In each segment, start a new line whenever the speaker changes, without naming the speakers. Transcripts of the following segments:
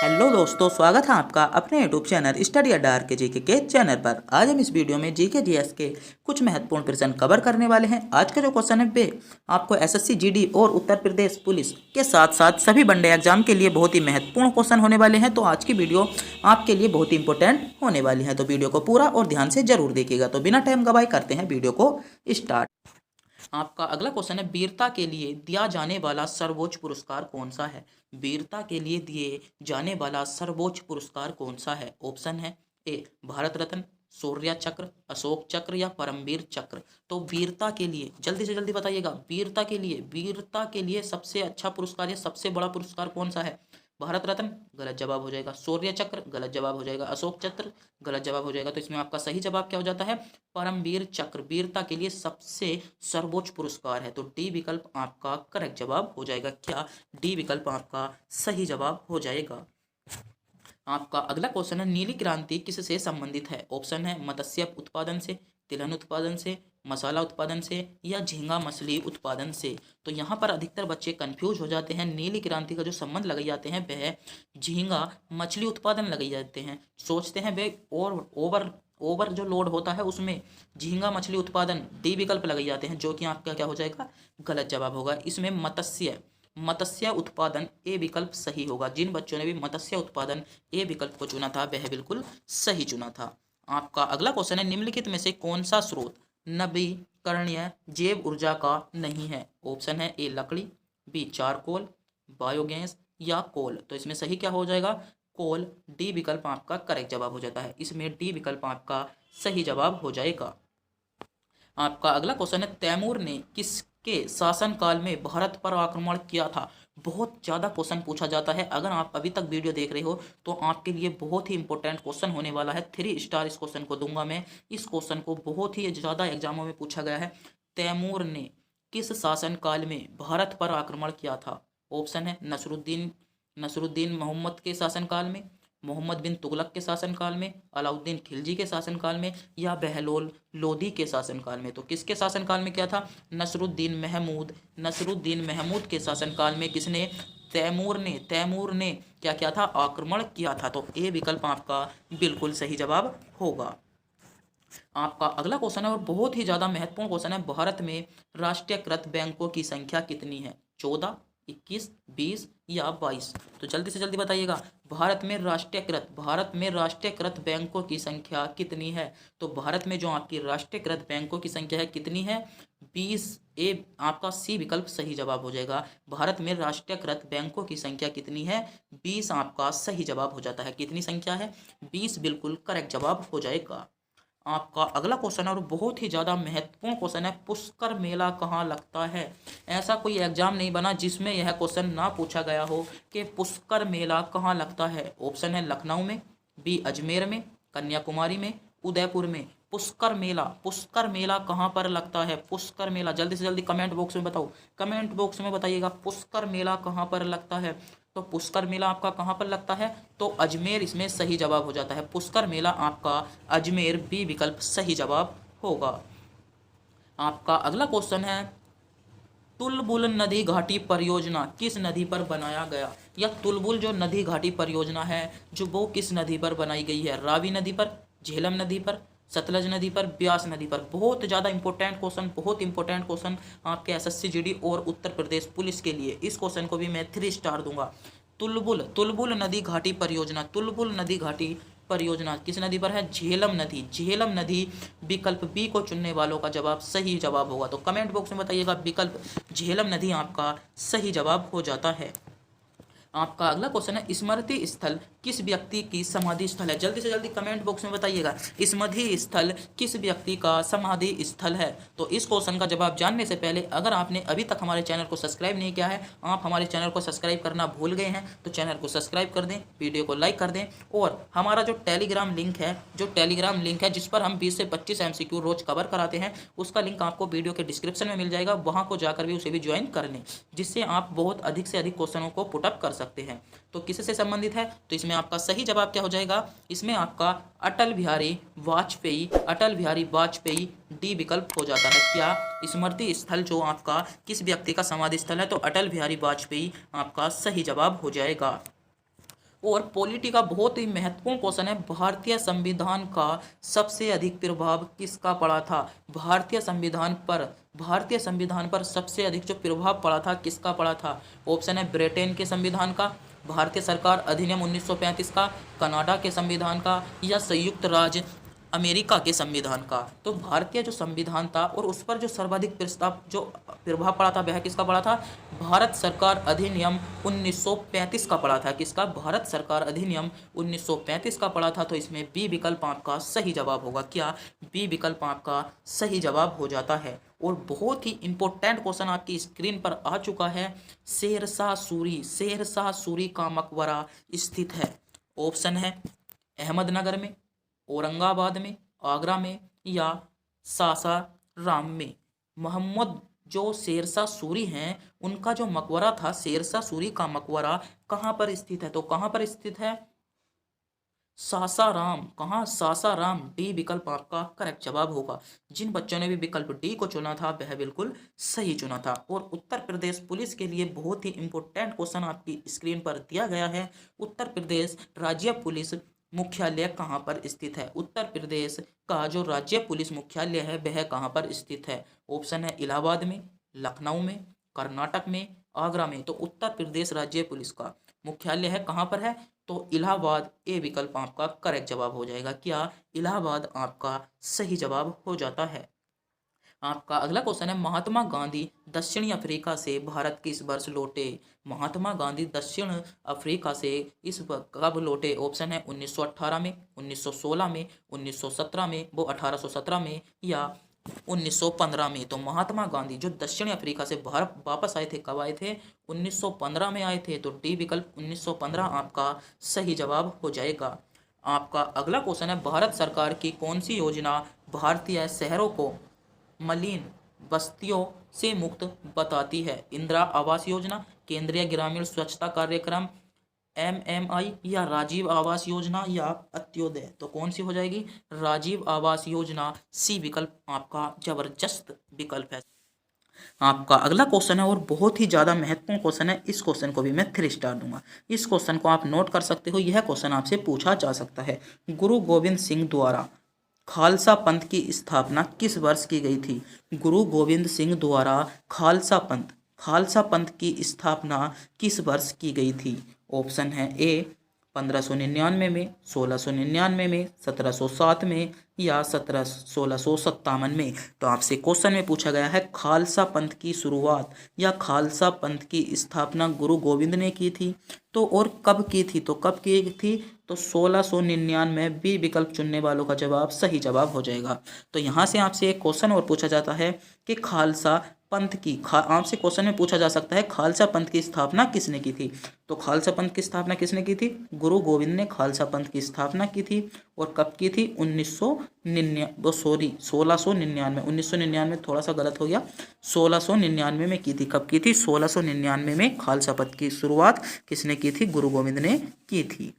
Hello दोस्तों, स्वागत है आपका अपने यूट्यूब चैनल स्टडी अड्डा के जीके के चैनल पर। आज हम इस वीडियो में जीके जीएस के कुछ महत्वपूर्ण प्रश्न कवर करने वाले हैं। आज का जो क्वेश्चन है वे आपको एसएससी जीडी और उत्तर प्रदेश पुलिस के साथ साथ सभी वनडे एग्जाम के लिए बहुत ही महत्वपूर्ण क्वेश्चन होने वाले हैं। तो आज की वीडियो आपके लिए बहुत ही इंपॉर्टेंट होने वाली है, तो वीडियो को पूरा और ध्यान से जरूर देखिएगा। तो बिना टाइम गवाए करते हैं वीडियो को स्टार्ट। आपका अगला क्वेश्चन है, वीरता के लिए दिया जाने वाला सर्वोच्च पुरस्कार कौन सा है? वीरता के लिए दिए जाने वाला सर्वोच्च पुरस्कार कौन सा है? ऑप्शन है ए भारत रत्न, शौर्य चक्र, अशोक चक्र या परमवीर चक्र। तो वीरता के लिए जल्दी से जल्दी बताइएगा। वीरता के लिए सबसे अच्छा पुरस्कार या सबसे बड़ा पुरस्कार कौन सा है? भारत रत्न गलत जवाब हो जाएगा, शौर्य चक्र गलत जवाब हो जाएगा, अशोक चक्र गलत जवाब हो जाएगा। तो इसमें आपका सही जवाब क्या हो जाता है? परमवीर चक्र वीरता के लिए सबसे सर्वोच्च पुरस्कार है। तो डी विकल्प आपका करेक्ट जवाब हो जाएगा। क्या डी विकल्प आपका सही जवाब हो जाएगा? आपका अगला क्वेश्चन है, नीली क्रांति किससे संबंधित है? ऑप्शन है मत्स्य उत्पादन से, तिलहन उत्पादन से, मसाला उत्पादन से या झींगा मछली उत्पादन से। तो यहाँ पर अधिकतर बच्चे कंफ्यूज हो जाते हैं। नीली क्रांति का जो संबंध लगाए जाते हैं वह झींगा मछली उत्पादन लगाए जाते हैं। सोचते हैं वे और ओवर जो लोड होता है उसमें झींगा मछली उत्पादन डी विकल्प लगाए जाते हैं, जो कि आपका क्या हो जाएगा? गलत जवाब होगा। इसमें मत्स्य उत्पादन ए विकल्प सही होगा। जिन बच्चों ने भी मत्स्य उत्पादन ए विकल्प को चुना था वह बिल्कुल सही चुना था। आपका अगला क्वेश्चन है, निम्नलिखित में से कौन सा स्रोत नवीकरणीय जैव ऊर्जा का नहीं है? ऑप्शन है ए लकड़ी, बी चारकोल, बायोगैस या कोल। तो इसमें सही क्या हो जाएगा? कोल। डी विकल्प आपका करेक्ट जवाब हो जाता है। इसमें डी विकल्प आपका सही जवाब हो जाएगा। आपका अगला क्वेश्चन है, तैमूर ने किसके शासनकाल में भारत पर आक्रमण किया था? बहुत ज़्यादा क्वेश्चन पूछा जाता है। अगर आप अभी तक वीडियो देख रहे हो तो आपके लिए बहुत ही इंपॉर्टेंट क्वेश्चन होने वाला है। 3 स्टार इस क्वेश्चन को दूंगा मैं। इस क्वेश्चन को बहुत ही ज़्यादा एग्जामों में पूछा गया है। तैमूर ने किस शासनकाल में भारत पर आक्रमण किया था? ऑप्शन है नसरुद्दीन मोहम्मद के शासनकाल में, मोहम्मद बिन तुगलक के शासनकाल में, अलाउद्दीन खिलजी के शासनकाल में या बहलोल लोधी के शासनकाल में। तो किसके शासनकाल में क्या था? नसरुद्दीन महमूद के शासनकाल में किसने? तैमूर ने क्या किया था? आक्रमण किया था। तो ए विकल्प आपका बिल्कुल सही जवाब होगा। आपका अगला क्वेश्चन है और बहुत ही ज्यादा महत्वपूर्ण क्वेश्चन है, भारत में राष्ट्रीयकृत बैंकों की संख्या कितनी है? 14, 21, 20 या 22। तो जल्दी से जल्दी बताइएगा। भारत में राष्ट्रीयकृत बैंकों की संख्या कितनी है? तो भारत में जो आपकी राष्ट्रीयकृत बैंकों की संख्या है कितनी है? 20। ए आपका सी विकल्प सही जवाब हो जाएगा। भारत में राष्ट्रीयकृत बैंकों की संख्या कितनी है? 20 आपका सही जवाब हो जाता है। कितनी संख्या है? 20 बिल्कुल करेक्ट जवाब हो जाएगा। आपका अगला क्वेश्चन है और बहुत ही ज़्यादा महत्वपूर्ण क्वेश्चन है, पुष्कर मेला कहाँ लगता है? ऐसा कोई एग्जाम नहीं बना जिसमें यह क्वेश्चन ना पूछा गया हो कि पुष्कर मेला कहाँ लगता है। ऑप्शन है लखनऊ में, बी अजमेर में, कन्याकुमारी में, उदयपुर में। पुष्कर मेला कहाँ पर लगता है? पुष्कर मेला जल्दी से जल्दी कमेंट बॉक्स में बताओ। कमेंट बॉक्स में बताइएगा पुष्कर मेला कहाँ पर लगता है। तो पुष्कर मेला आपका कहाँ पर लगता है? तो अजमेर इसमें सही जवाब हो जाता है। पुष्कर मेला आपका अजमेर बी विकल्प सही जवाब होगा। आपका अगला क्वेश्चन है, तुलबुल नदी घाटी परियोजना किस नदी पर बनाया गया? या तुलबुल जो नदी घाटी परियोजना है जो वो किस नदी पर बनाई गई है? रावी नदी पर, झेलम नदी पर, सतलज नदी पर, ब्यास नदी पर। बहुत ज़्यादा इंपॉर्टेंट क्वेश्चन आपके एसएससी जीडी और उत्तर प्रदेश पुलिस के लिए। इस क्वेश्चन को भी मैं 3 स्टार दूंगा। तुलबुल नदी घाटी परियोजना किस नदी पर है? झेलम नदी विकल्प बी को चुनने वालों का जवाब सही जवाब होगा। तो कमेंट बॉक्स में बताइएगा विकल्प झेलम नदी आपका सही जवाब हो जाता है। आपका अगला क्वेश्चन है, स्मृति स्थल किस व्यक्ति की समाधि स्थल है? जल्दी से जल्दी कमेंट बॉक्स में बताइएगा स्मृति स्थल किस व्यक्ति का समाधि स्थल है। तो इस क्वेश्चन का जवाब जानने से पहले अगर आपने अभी तक हमारे चैनल को सब्सक्राइब नहीं किया है, आप हमारे चैनल को सब्सक्राइब करना भूल गए हैं तो चैनल को सब्सक्राइब कर दें, वीडियो को लाइक कर दें। और हमारा जो टेलीग्राम लिंक है जिस पर हम 20 से 25 MCQ रोज कवर कराते हैं, उसका लिंक आपको वीडियो के डिस्क्रिप्शन में मिल जाएगा। वहाँ को जाकर भी उसे भी ज्वाइन कर लें, जिससे आप बहुत अधिक से अधिक क्वेश्चनों को पुटअप कर सकते हैं। तो किससे संबंधित है? तो इसमें आपका सही जवाब क्या हो जाएगा? इसमें आपका अटल बिहारी वाजपेयी डी विकल्प हो जाता है। क्या स्मृति स्थल जो आपका किस व्यक्ति का समाधि स्थल है? तो अटल बिहारी वाजपेयी आपका सही जवाब हो जाएगा। और पॉलिटी का बहुत ही महत्वपूर्ण क्वेश्चन है, भारतीय संविधान का सबसे अधिक प्रभाव किसका पड़ा था? भारतीय संविधान पर सबसे अधिक जो प्रभाव पड़ा था किसका पड़ा था? ऑप्शन है ब्रिटेन के संविधान का, भारतीय सरकार अधिनियम 1935 का, कनाडा के संविधान का, या संयुक्त राज्य अमेरिका के संविधान का। तो भारतीय जो संविधान था और उस पर जो सर्वाधिक प्रभाव पड़ा था वह किसका पड़ा था? भारत सरकार अधिनियम 1935 का पड़ा था। किसका? भारत सरकार अधिनियम 1935 का पड़ा था। तो इसमें बी विकल्प आपका सही जवाब होगा। क्या? बी विकल्प आपका सही जवाब हो जाता है। और बहुत ही इंपॉर्टेंट क्वेश्चन आपकी स्क्रीन पर आ चुका है, शेरशाह सूरी का मकबरा स्थित है। ऑप्शन है अहमदनगर में, औरंगाबाद में, आगरा में, या सासाराम में। मोहम्मद जो शेरशाह सूरी हैं उनका जो मकबरा था, शेरशाह सूरी का मकबरा कहाँ पर स्थित है? तो कहाँ पर स्थित है? सासाराम। कहाँ? सासाराम। डी विकल्प आपका करेक्ट जवाब होगा। जिन बच्चों ने भी विकल्प डी को चुना था वह बिल्कुल सही चुना था। और उत्तर प्रदेश पुलिस के लिए बहुत ही इंपॉर्टेंट क्वेश्चन आपकी स्क्रीन पर दिया गया है। उत्तर प्रदेश राज्य पुलिस मुख्यालय कहाँ पर स्थित है? उत्तर प्रदेश का जो राज्य पुलिस मुख्यालय है वह कहाँ पर स्थित है? ऑप्शन है इलाहाबाद में, लखनऊ में, कर्नाटक में, आगरा में। तो उत्तर प्रदेश राज्य पुलिस का मुख्यालय है कहाँ पर है? तो इलाहाबाद। ए विकल्प आपका करेक्ट जवाब हो जाएगा। क्या? इलाहाबाद आपका सही जवाब हो जाता है। आपका अगला क्वेश्चन है, महात्मा गांधी दक्षिणी अफ्रीका से भारत किस वर्ष लौटे? महात्मा गांधी दक्षिण अफ्रीका से कब लौटे? ऑप्शन है 1918 में, 1916 में, 1917 में, वो 1817 में, या 1915 में। तो महात्मा गांधी जो दक्षिणी अफ्रीका से भारत वापस आए थे, कब आए थे? 1915 में आए थे। तो डी विकल्प 1915 आपका सही जवाब हो जाएगा। आपका अगला क्वेश्चन है, भारत सरकार की कौन सी योजना भारतीय शहरों को मलिन बस्तियों से मुक्त बताती है? इंदिरा आवास योजना, केंद्रीय ग्रामीण स्वच्छता कार्यक्रम, MMI, या राजीव आवास योजना, या अंत्योदय। तो कौन सी हो जाएगी? राजीव आवास योजना। सी विकल्प आपका जबरदस्त विकल्प है। आपका अगला क्वेश्चन है और बहुत ही ज़्यादा महत्वपूर्ण क्वेश्चन है। इस क्वेश्चन को भी मैं 3 स्टार दूंगा। इस क्वेश्चन को आप नोट कर सकते हो। यह क्वेश्चन आपसे पूछा जा सकता है, गुरु गोविंद सिंह द्वारा खालसा पंथ की स्थापना किस वर्ष की गई थी? गुरु गोविंद सिंह द्वारा खालसा पंथ की स्थापना किस वर्ष की गई थी? ऑप्शन है ए 1599 में, 1699 में, 1707 में, या 1657 में। तो आपसे क्वेश्चन में पूछा गया है खालसा पंथ की शुरुआत या खालसा पंथ की स्थापना गुरु गोविंद ने की थी। तो और कब की थी? तो कब की थी? तो 1699। बी विकल्प चुनने वालों का जवाब सही जवाब हो जाएगा। तो यहाँ से आपसे एक क्वेश्चन और पूछा जाता है कि खालसा पंथ की आपसे क्वेश्चन में पूछा जा सकता है खालसा पंथ की स्थापना किसने की थी? तो खालसा पंथ की स्थापना किसने की थी? गुरु गोविंद ने खालसा पंथ की स्थापना की थी। और कब की थी? 1699। 1999 थोड़ा सा गलत हो गया, 1699 में की थी। कब की थी? 1699 में खालसा पंथ की शुरुआत किसने की थी? गुरु गोविंद ने की थी।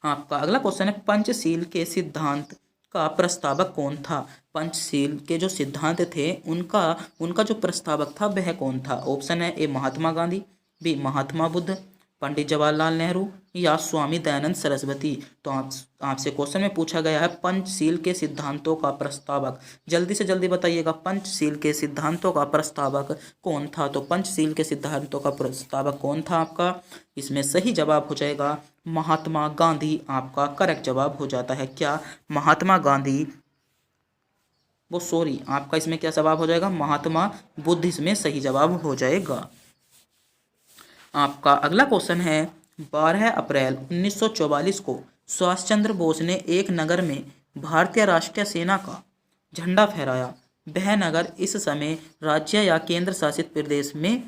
आपका अगला क्वेश्चन है, पंचशील के सिद्धांत का प्रस्तावक कौन था? पंचशील के जो सिद्धांत थे उनका जो प्रस्तावक था वह कौन था? ऑप्शन है ए महात्मा गांधी, बी महात्मा बुद्ध, पंडित जवाहरलाल नेहरू, या स्वामी दयानंद सरस्वती। तो आपसे क्वेश्चन में पूछा गया है पंचशील के सिद्धांतों का प्रस्तावक। जल्दी से जल्दी बताइएगा, पंचशील के सिद्धांतों का प्रस्तावक कौन था? तो पंचशील के सिद्धांतों का प्रस्तावक कौन था आपका? इसमें सही जवाब हो जाएगा महात्मा गांधी। आपका करेक्ट जवाब हो जाता है। क्या? महात्मा गांधी। आपका इसमें क्या जवाब हो जाएगा? महात्मा बुद्ध इसमें सही जवाब हो जाएगा। आपका अगला क्वेश्चन है, 12 अप्रैल 1944 को सुभाष चंद्र बोस ने एक नगर में भारतीय राष्ट्रीय सेना का झंडा फहराया। वह नगर इस समय राज्य या केंद्र शासित प्रदेश में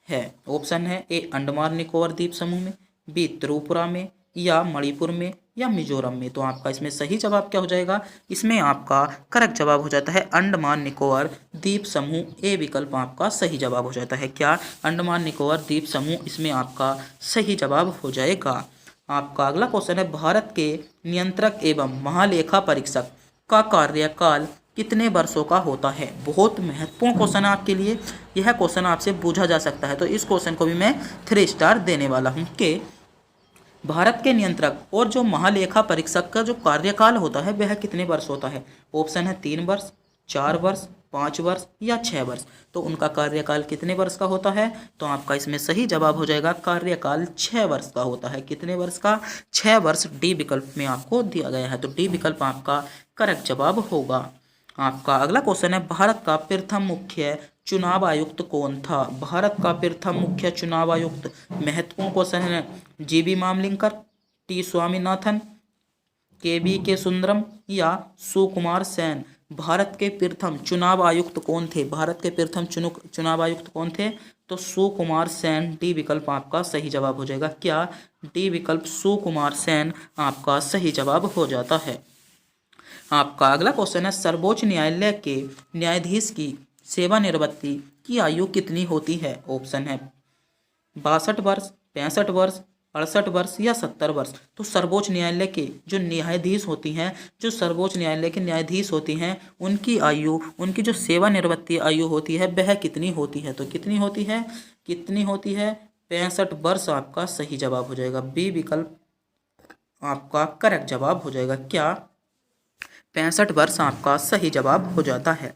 है। ऑप्शन है ए अंडमान निकोबार द्वीप समूह में, बी त्रिपुरा में, या मणिपुर में, या मिजोरम में। तो आपका इसमें सही जवाब क्या हो जाएगा? इसमें आपका करेक्ट जवाब हो जाता है अंडमान निकोबार द्वीप समूह। ए विकल्प आपका सही जवाब हो जाता है। क्या? अंडमान निकोबार द्वीप समूह इसमें आपका सही जवाब हो जाएगा। आपका अगला क्वेश्चन है, भारत के नियंत्रक एवं महालेखा परीक्षक का कार्यकाल कितने वर्षों का होता है? बहुत महत्वपूर्ण क्वेश्चन है आपके लिए। यह क्वेश्चन आपसे पूछा जा सकता है। तो इस क्वेश्चन को भी मैं 3 स्टार देने वाला हूँ कि भारत के नियंत्रक और जो महालेखा परीक्षक का जो कार्यकाल होता है वह कितने वर्ष होता है? ऑप्शन है 3 वर्ष, 4 वर्ष, 5 वर्ष या 6 वर्ष। तो उनका कार्यकाल कितने वर्ष का होता है? तो आपका इसमें सही जवाब हो जाएगा कार्यकाल 6 वर्ष का होता है। कितने वर्ष का? 6 वर्ष डी विकल्प में आपको दिया गया है। तो डी विकल्प आपका करेक्ट जवाब होगा। आपका अगला क्वेश्चन है भारत का प्रथम मुख्य चुनाव आयुक्त कौन था? भारत का प्रथम मुख्य चुनाव आयुक्त, महत्वपूर्ण क्वेश्चन है, जीबी मामलिंकर, टी स्वामीनाथन, के सुंदरम या सुकुमार सेन। भारत के प्रथम चुनाव आयुक्त कौन थे? भारत के प्रथम चुनाव आयुक्त कौन थे? तो सुकुमार सेन। डी विकल्प आपका सही जवाब हो जाएगा। क्या? डी विकल्प सुकुमार सेन आपका सही जवाब हो जाता है। आपका अगला क्वेश्चन है सर्वोच्च न्यायालय के न्यायाधीश की सेवानिवृत्ति की आयु कितनी होती है? ऑप्शन है 62 वर्ष, 65 वर्ष, 68 वर्ष या 70 वर्ष। तो सर्वोच्च न्यायालय के जो न्यायाधीश होती हैं, जो सर्वोच्च न्यायालय के न्यायाधीश होती हैं, उनकी आयु, उनकी जो सेवानिवृत्ति आयु होती है वह कितनी होती है? तो कितनी होती है? कितनी होती है? 65 वर्ष आपका सही जवाब हो जाएगा। बी विकल्प आपका करेक्ट जवाब हो जाएगा। क्या? 65 वर्ष आपका सही जवाब हो जाता है।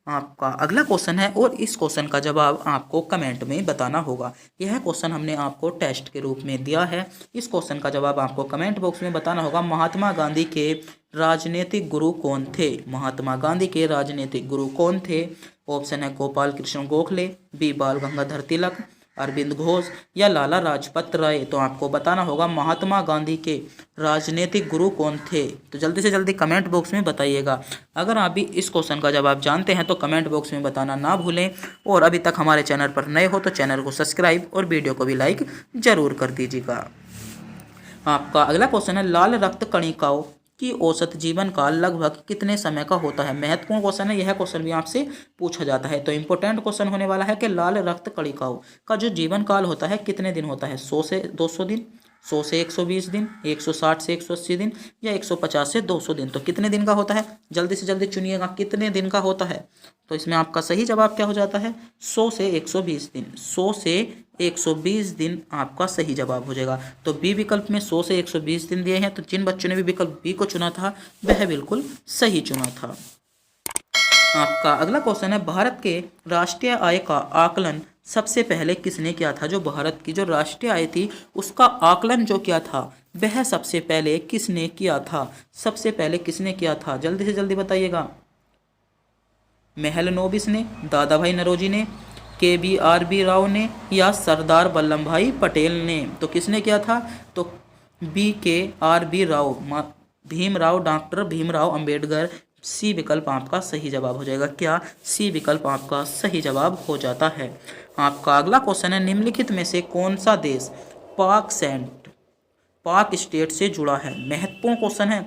आपका अगला क्वेश्चन है और इस क्वेश्चन का जवाब आपको कमेंट में बताना होगा। यह क्वेश्चन हमने आपको टेस्ट के रूप में दिया है। इस क्वेश्चन का जवाब आपको कमेंट बॉक्स में बताना होगा। महात्मा गांधी के राजनीतिक गुरु कौन थे? महात्मा गांधी के राजनीतिक गुरु कौन थे? ऑप्शन है गोपाल कृष्ण गोखले, बी बाल गंगाधर तिलक, अरविंद घोष या लाला लाजपत राय। तो आपको बताना होगा महात्मा गांधी के राजनीतिक गुरु कौन थे। तो जल्दी से जल्दी कमेंट बॉक्स में बताइएगा। अगर आप भी इस क्वेश्चन का जवाब जानते हैं तो कमेंट बॉक्स में बताना ना भूलें। और अभी तक हमारे चैनल पर नए हो तो चैनल को सब्सक्राइब और वीडियो को भी लाइक जरूर कर दीजिएगा। आपका अगला क्वेश्चन है लाल रक्त कणिकाओं की औसत जीवन काल लगभग कितने समय का होता है? महत्वपूर्ण क्वेश्चन है। यह क्वेश्चन भी आपसे पूछा जाता है। तो इंपॉर्टेंट क्वेश्चन होने वाला है कि लाल रक्त कणिकाओं का जो जीवन काल होता है कितने दिन होता है? 100 से 200 दिन, 100 से 120 दिन, 160 से 180 दिन या 150 से 200 दिन। तो कितने दिन का होता है? जल्दी से जल्दी चुनिएगा कितने दिन का होता है। तो इसमें आपका सही जवाब क्या हो जाता है? 100 से 120 दिन। 100 से 120 दिन आपका सही जवाब हो जाएगा। तो बी विकल्प में 100 से 120 दिन दिए हैं। तो जिन बच्चों ने भी विकल्प बी को चुना था वह बिल्कुल सही चुना था। आपका अगला क्वेश्चन है भारत के राष्ट्रीय आय का आकलन सबसे पहले किसने किया था? जो भारत की जो राष्ट्रीय आय थी उसका आकलन जो किया था वह सबसे पहले किसने किया था? सबसे पहले किसने किया था? जल्दी से जल्दी बताइएगा। महलनोबिस ने, दादा भाई नौरोजी ने, KBRB राव ने या सरदार वल्लभ भाई पटेल ने। तो किसने किया था? तो BKRB राव, भीमराव, डॉक्टर भीमराव अंबेडकर। सी विकल्प आपका सही जवाब हो जाएगा। क्या? सी विकल्प आपका सही जवाब हो जाता है। आपका अगला क्वेश्चन है निम्नलिखित में से कौन सा देश पाक स्टेट से जुड़ा है? महत्वपूर्ण क्वेश्चन है।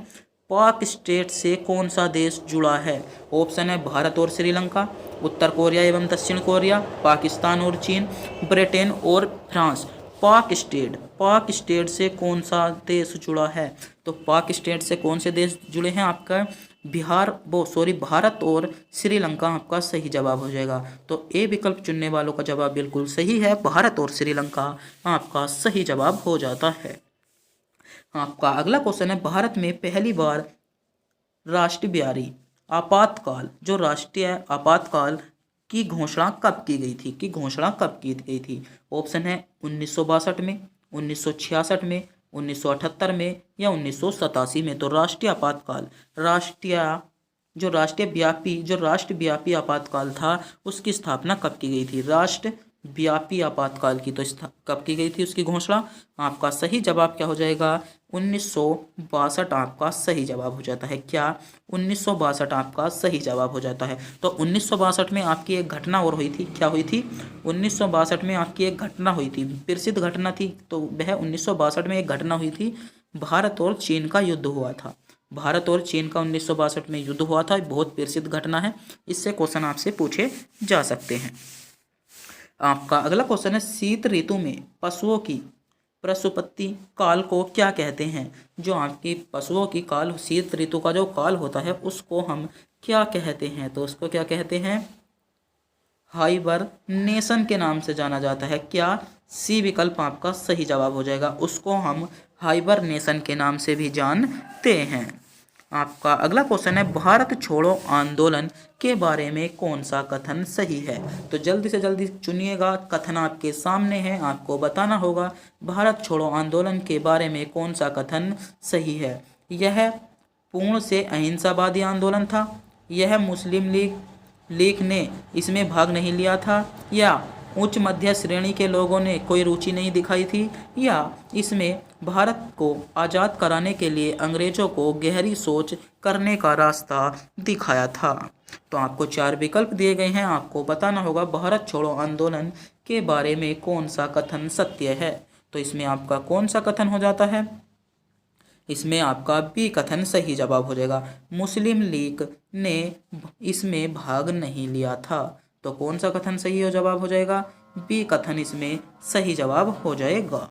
पाक स्टेट से कौन सा देश जुड़ा है? ऑप्शन है भारत और श्रीलंका, उत्तर कोरिया एवं दक्षिण कोरिया, पाकिस्तान और चीन, ब्रिटेन और फ्रांस। पाक स्टेट से कौन सा देश जुड़ा है? तो पाक स्टेट से कौन से देश जुड़े हैं? आपका भारत और श्रीलंका आपका सही जवाब हो जाएगा। तो ए विकल्प चुनने वालों का जवाब बिल्कुल सही है। भारत और श्रीलंका आपका सही जवाब हो जाता है। आपका अगला क्वेश्चन है भारत में पहली बार राष्ट्रीय आपातकाल की घोषणा कब की गई थी? ऑप्शन है 1962 में, 1966 में, 1978 में या 1987 में। तो राष्ट्रव्यापी आपातकाल था उसकी स्थापना कब की गई थी? राष्ट्रव्यापी आपातकाल की तो कब की गई थी उसकी घोषणा? आपका सही जवाब क्या हो जाएगा? 1962 आपका सही जवाब हो जाता है। क्या? 1962 आपका सही जवाब हो जाता है। तो 1962 में आपकी एक घटना और हुई थी। क्या हुई थी? 1962 में आपकी एक घटना हुई थी, प्रसिद्ध घटना थी। तो वह 1962 में एक घटना हुई थी, भारत और चीन का युद्ध हुआ था। भारत और चीन का 1962 में युद्ध हुआ था। बहुत प्रसिद्ध घटना है। इससे क्वेश्चन आपसे पूछे जा सकते हैं। आपका अगला क्वेश्चन है शीत ऋतु में पशुओं की प्रसुप्ति काल को क्या कहते हैं? जो आपकी पशुओं की काल, शीत ऋतु का जो काल होता है उसको हम क्या कहते हैं? तो उसको क्या कहते हैं? हाइबरनेशन के नाम से जाना जाता है। क्या? सी विकल्प आपका सही जवाब हो जाएगा। उसको हम हाइबरनेशन के नाम से भी जानते हैं। आपका अगला क्वेश्चन है, भारत छोड़ो आंदोलन के बारे में कौन सा कथन सही है? तो जल्दी से जल्दी चुनिएगा, कथन आपके सामने है, आपको बताना होगा भारत छोड़ो आंदोलन के बारे में कौन सा कथन सही है। यह पूर्ण से अहिंसावादी आंदोलन था, यह मुस्लिम लीग ने इसमें भाग नहीं लिया था, या उच्च मध्य श्रेणी के लोगों ने कोई रुचि नहीं दिखाई थी, या इसमें भारत को आज़ाद कराने के लिए अंग्रेजों को गहरी सोच करने का रास्ता दिखाया था। तो आपको 4 विकल्प दिए गए हैं, आपको बताना होगा भारत छोड़ो आंदोलन के बारे में कौन सा कथन सत्य है। तो इसमें आपका कौन सा कथन हो जाता है? इसमें आपका बी कथन सही जवाब हो जाएगा। मुस्लिम लीग ने इसमें भाग नहीं लिया था। तो कौन सा कथन सही हो जवाब हो जाएगा? बी कथन इसमें सही जवाब हो जाएगा।